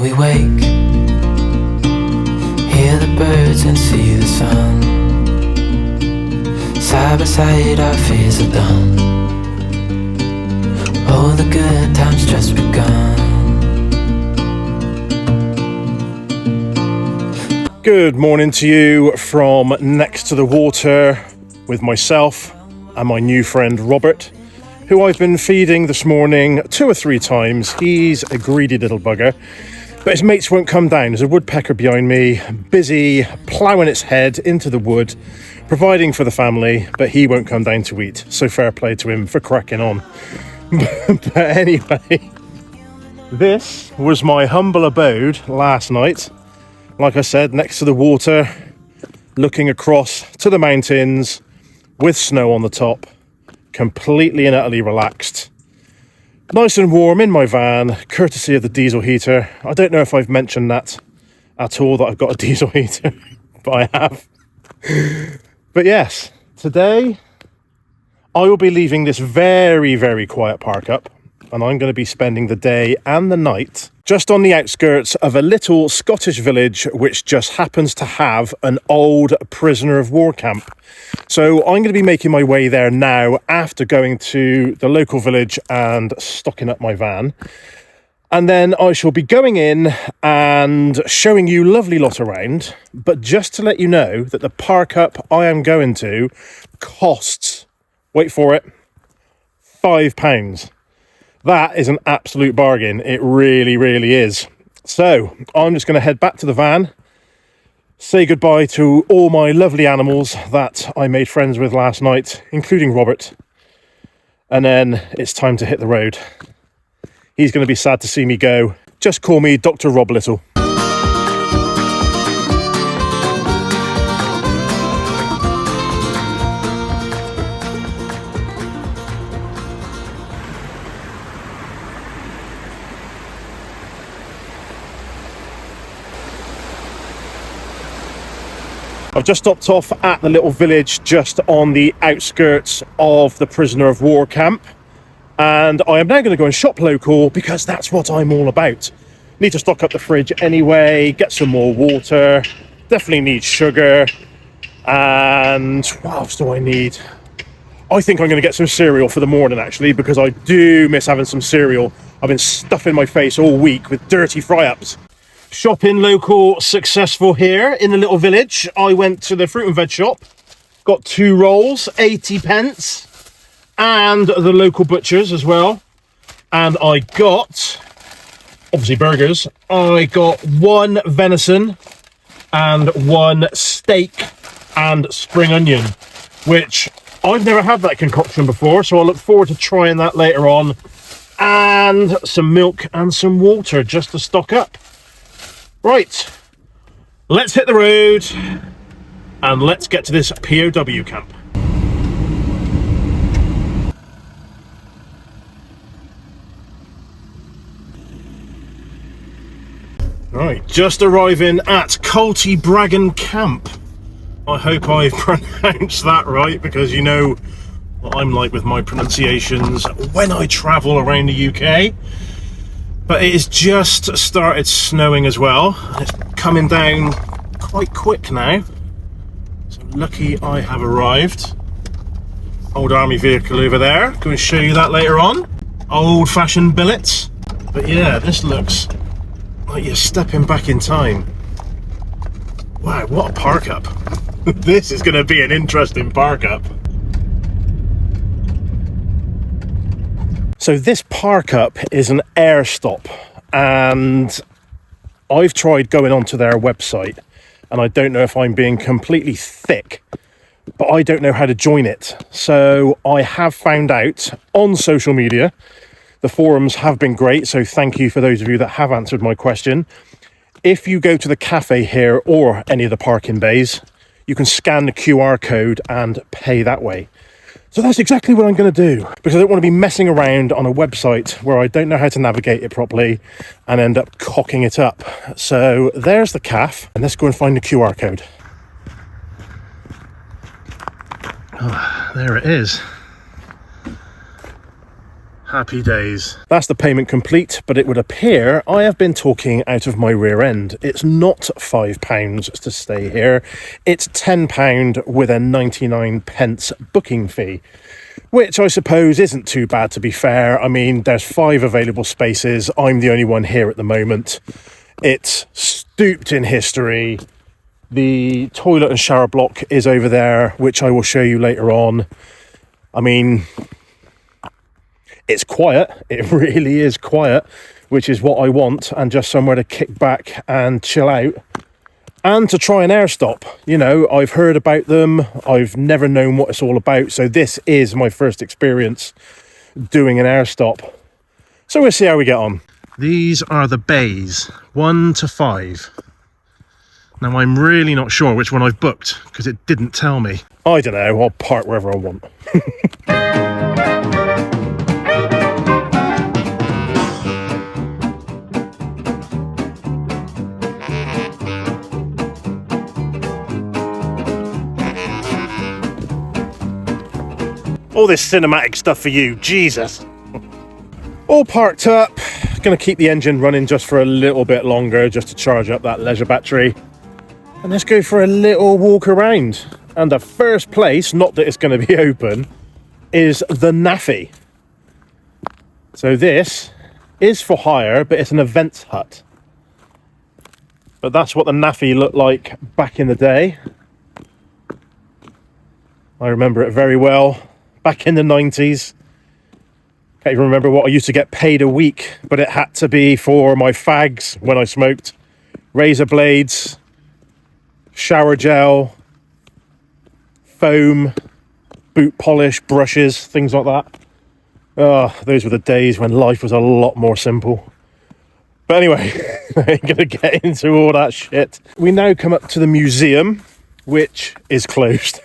we wake, hear the birds and see the sun. Side by side our fears are done. Oh, the good times just begun. Good morning to you from next to the water with myself and my new friend Robert, who I've been feeding this morning 2 or 3 times. He's a greedy little bugger, but his mates won't come down. There's a woodpecker behind me, busy ploughing its head into the wood, providing for the family, but he won't come down to eat. So fair play to him for cracking on. But anyway, this was my humble abode last night. Like I said, next to the water, looking across to the mountains with snow on the top, completely and utterly relaxed. Nice and warm in my van, courtesy of the diesel heater. I don't know if I've mentioned that at all, that I've got a diesel heater, but I have. But yes, today I will be leaving this very, very quiet park up, and I'm going to be spending the day and the night just on the outskirts of a little Scottish village which just happens to have an old prisoner of war camp. So I'm going to be making my way there now after going to the local village and stocking up my van. And then I shall be going in and showing you lovely lot around. But just to let you know that the park up I am going to costs, wait for it, £5. That is an absolute bargain. It really, really is. So I'm just going to head back to the van, say goodbye to all my lovely animals that I made friends with last night, including Robert. And then it's time to hit the road. He's going to be sad to see me go. Just call me Dr. Rob Little. I've just stopped off at the little village just on the outskirts of the prisoner of war camp, and I am now going to go and shop local because that's what I'm all about. Need to stock up the fridge anyway, get some more water, definitely need sugar, and what else do I need? I think I'm going to get some cereal for the morning actually, because I do miss having some cereal. I've been stuffing my face all week with dirty fry-ups. Shopping local successful here in the little village. I went to the fruit and veg shop, got 2 rolls, 80 pence, and the local butchers as well. And I got, obviously burgers, I got 1 venison and 1 steak and spring onion, which I've never had that concoction before, so I look forward to trying that later on. And some milk and some water just to stock up. Right, let's hit the road and let's get to this POW camp. Right, just arriving at Cultybraggan Camp. I hope I've pronounced that right, because you know what I'm like with my pronunciations when I travel around the UK. But it has just started snowing as well, and it's coming down quite quick now. So lucky I have arrived. Old army vehicle over there, going to show you that later on. Old-fashioned billets. But yeah, this looks like you're stepping back in time. Wow, what a park up. This is going to be an interesting park up. So this park up is an air stop, and I've tried going onto their website, and I don't know if I'm being completely thick, but I don't know how to join it. So I have found out on social media. The forums have been great, so thank you for those of you that have answered my question. If you go to the cafe here or any of the parking bays, you can scan the QR code and pay that way. So that's exactly what I'm going to do, because I don't want to be messing around on a website where I don't know how to navigate it properly and end up cocking it up. So there's the CAF, and let's go and find the QR code. Oh, there it is. Happy days. That's the payment complete, but it would appear I have been talking out of my rear end. It's not £5 to stay here. It's £10 with a 99 pence booking fee, which I suppose isn't too bad, to be fair. I mean, there's 5 available spaces. I'm the only one here at the moment. It's stooped in history. The toilet and shower block is over there, which I will show you later on. I mean, it's quiet. It really is quiet, which is what I want, and just somewhere to kick back and chill out and to try an air stop. You know, I've heard about them. I've never known what it's all about. So this is my first experience doing an air stop. So we'll see how we get on. These are the bays, 1 to 5. Now, I'm really not sure which one I've booked because it didn't tell me. I don't know. I'll park wherever I want. All this cinematic stuff for you, Jesus. All parked up. Gonna keep the engine running just for a little bit longer, just to charge up that leisure battery. And let's go for a little walk around. And the first place, not that it's gonna be open, is the Naffy. So this is for hire, but it's an events hut. But that's what the Naffy looked like back in the day. I remember it very well. Back in the 90s. Can't even remember what I used to get paid a week, but it had to be for my fags when I smoked, razor blades, shower gel, foam, boot polish, brushes, things like that. Oh, those were the days when life was a lot more simple. But anyway, I ain't gonna get into all that shit. We now come up to the museum, which is closed.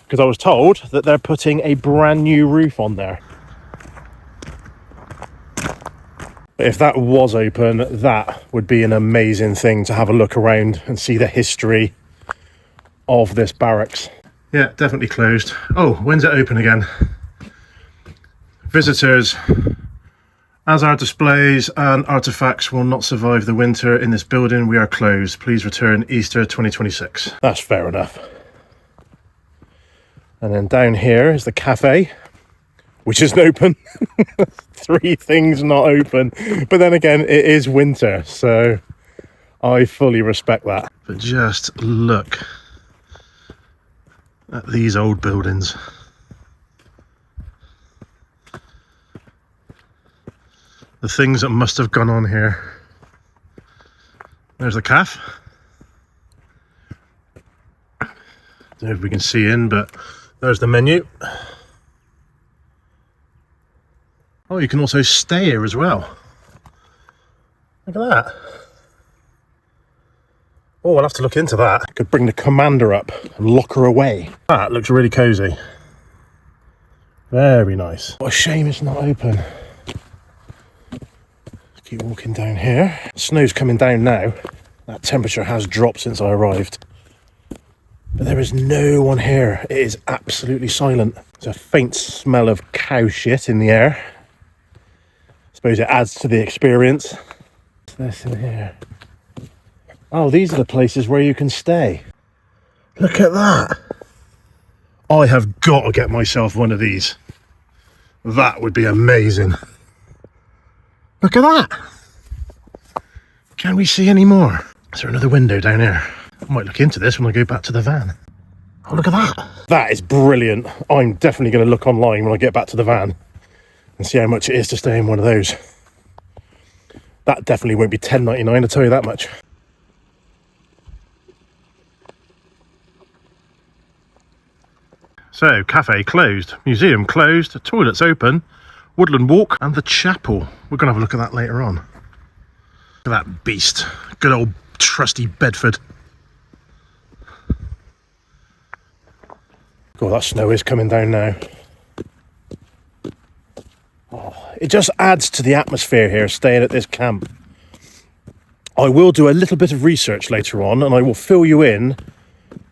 Because I was told that they're putting a brand new roof on there. If that was open, that would be an amazing thing to have a look around and see the history of this barracks. Yeah, definitely closed. Oh, when's it open again? Visitors, as our displays and artifacts will not survive the winter in this building, we are closed. Please return Easter 2026. That's fair enough. And then down here is the cafe, which isn't open. 3 things not open. But then again, it is winter, so I fully respect that. But just look at these old buildings. The things that must have gone on here. There's the cafe. Don't know if we can see in, but there's the menu. Oh, you can also stay here as well. Look at that. Oh, I'll have to look into that. Could bring the commander up and lock her away. That looks really cosy. Very nice. What a shame it's not open. Keep walking down here. Snow's coming down now. That temperature has dropped since I arrived. But there is no one here. It is absolutely silent. There's a faint smell of cow shit in the air. I suppose it adds to the experience. What's this in here? Oh, these are the places where you can stay. Look at that. I have got to get myself one of these. That would be amazing. Look at that. Can we see any more? Is there another window down here? I might look into this when I go back to the van. Oh, look at that. That is brilliant. I'm definitely going to look online when I get back to the van and see how much it is to stay in one of those. That definitely won't be $10.99, I'll tell you that much. So, cafe closed, museum closed, toilets open, woodland walk, and the chapel. We're going to have a look at that later on. Look at that beast. Good old trusty Bedford. God, that snow is coming down now. Oh, it just adds to the atmosphere here, staying at this camp. I will do a little bit of research later on, and I will fill you in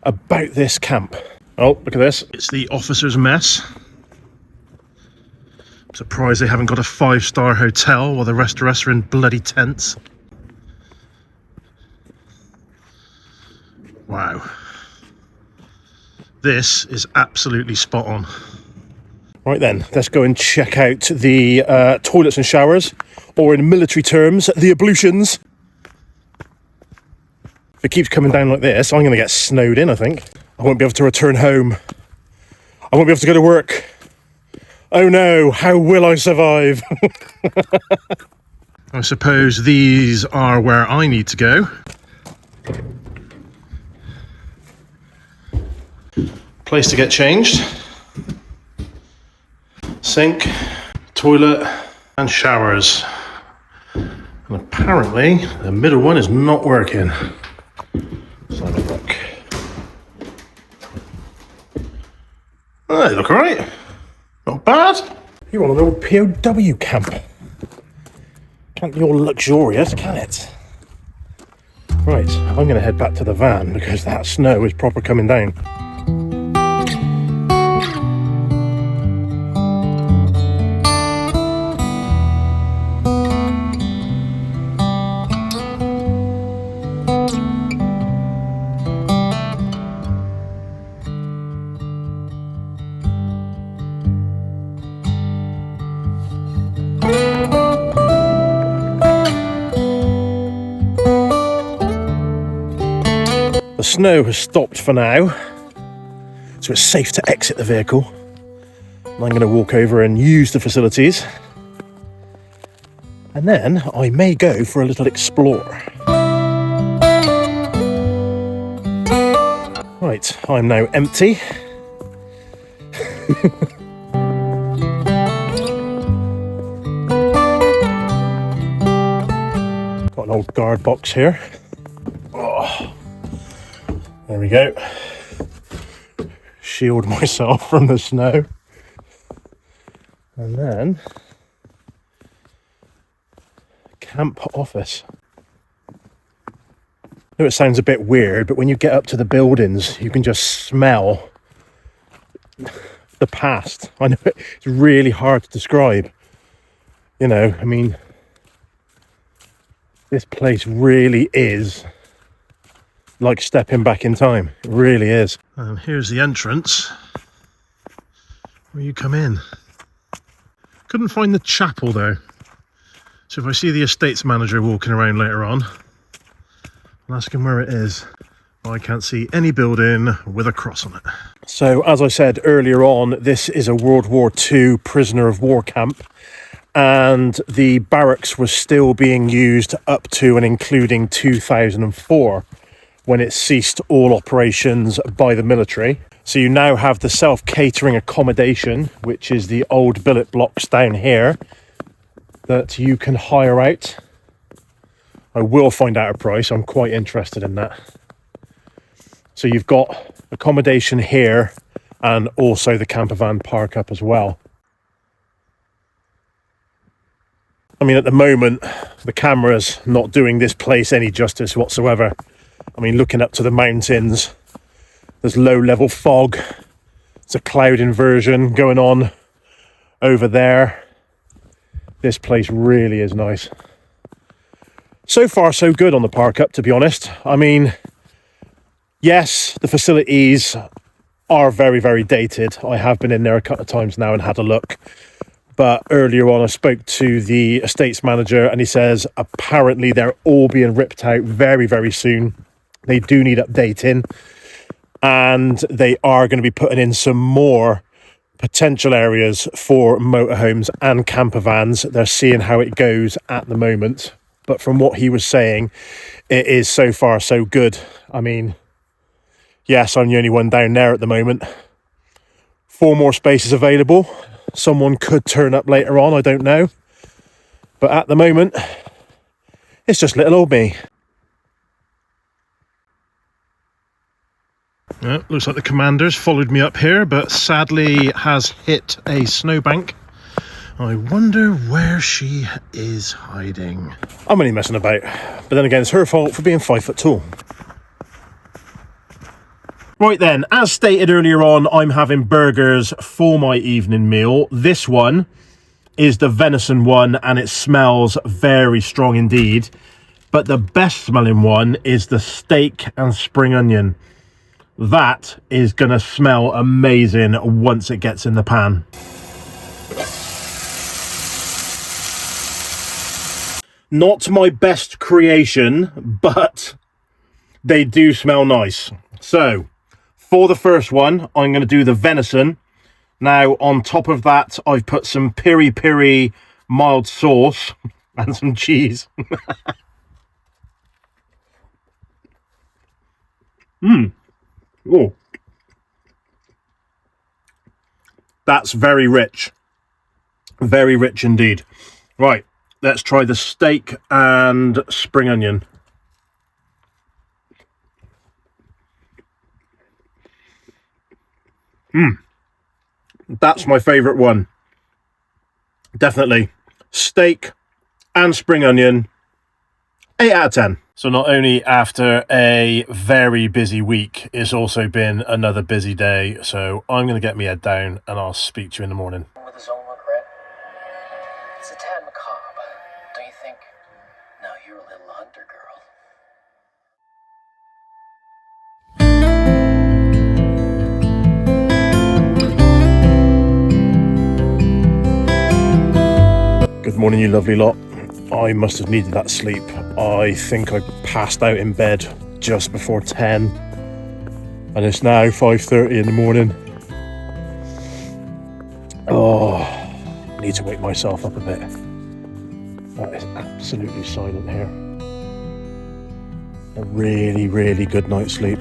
about this camp. Oh, look at this. It's the officers' mess. Surprised they haven't got a 5-star hotel while the rest of us are in bloody tents. Wow. This is absolutely spot on. Right then, let's go and check out the toilets and showers, or in military terms, the ablutions. If it keeps coming down like this, I'm going to get snowed in, I think. I won't be able to return home. I won't be able to go to work. Oh no, how will I survive? I suppose these are where I need to go. Place to get changed. Sink, toilet and showers. And apparently the middle one is not working. Let's have a look. Oh, they look alright. Not bad. You're on an old POW camp. Can't be all luxurious, can it? Right, I'm going to head back to the van because that snow is proper coming down. The snow has stopped for now, so it's safe to exit the vehicle. And I'm going to walk over and use the facilities. And then I may go for a little explore. Right, I'm now empty. Got an old guard box here. Oh. There we go. Shield myself from the snow. And then camp office. I know it sounds a bit weird, but when you get up to the buildings, you can just smell the past. I know it's really hard to describe. You know, I mean, this place really is like stepping back in time. It really is. And here's the entrance where you come in. Couldn't find the chapel though. So if I see the estates manager walking around later on, I'll ask him where it is. I can't see any building with a cross on it. So as I said earlier on, this is a World War II prisoner of war camp, and the barracks was still being used up to and including 2004. When it ceased all operations by the military. So you now have the self-catering accommodation, which is the old billet blocks down here that you can hire out. I will find out a price. I'm quite interested in that. So you've got accommodation here and also the camper van park up as well. I mean, at the moment, the camera's not doing this place any justice whatsoever. I mean, looking up to the mountains, there's low-level fog. It's a cloud inversion going on over there. This place really is nice. So far, so good on the park up, to be honest. I mean, yes, the facilities are very, very dated. I have been in there a couple of times now and had a look. But earlier on, I spoke to the estates manager and he says apparently they're all being ripped out very, very soon. They do need updating, and they are going to be putting in some more potential areas for motorhomes and camper vans. They're seeing how it goes at the moment. But from what he was saying, it is so far so good. I mean, yes, I'm the only one down there at the moment. 4 more spaces available. Someone could turn up later on, I don't know. But at the moment, it's just little old me. Yeah, looks like the commander's followed me up here, but sadly has hit a snowbank. I wonder where she is hiding. I'm only messing about, but then again, it's her fault for being 5 foot tall. Right then, as stated earlier on, I'm having burgers for my evening meal. This one is the venison one, and it smells very strong indeed. But the best smelling one is the steak and spring onion. That is going to smell amazing once it gets in the pan. Not my best creation, but they do smell nice. So, for the first one, I'm going to do the venison. Now, on top of that, I've put some piri-piri mild sauce and some cheese. Oh, that's very rich indeed. Right, let's try the steak and spring onion. That's my favorite one, definitely. Steak and spring onion, 8 out of 10. So not only after a very busy week, it's also been another busy day. So I'm going to get my head down and I'll speak to you in the morning. With his own regret. It's a tad macabre, don't you think? Now you're a little hunter girl. Good morning, you lovely lot. I must have needed that sleep. I think I passed out in bed just before 10 and it's now 5:30 in the morning. Oh, I need to wake myself up a bit. That is absolutely silent here. A really, really good night's sleep.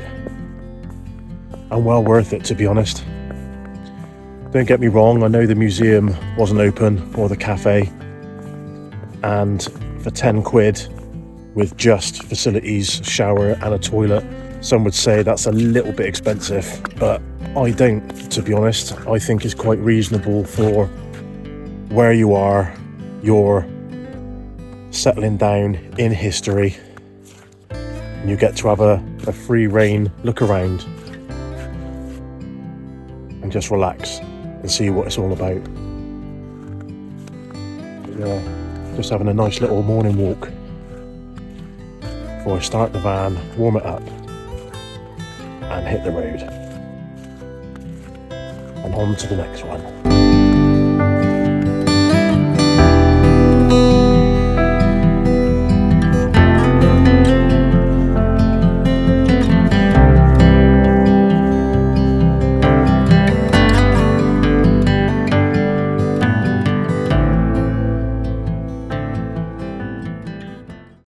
And well worth it, to be honest. Don't get me wrong, I know the museum wasn't open or the cafe, and for 10 quid with just facilities, shower and a toilet, some would say that's a little bit expensive, but I don't, to be honest. I think it's quite reasonable for where you are. You're settling down in history and you get to have a free rein look around and just relax and see what it's all about. Yeah. Just having a nice little morning walk before I start the van, warm it up and hit the road. And on to the next one.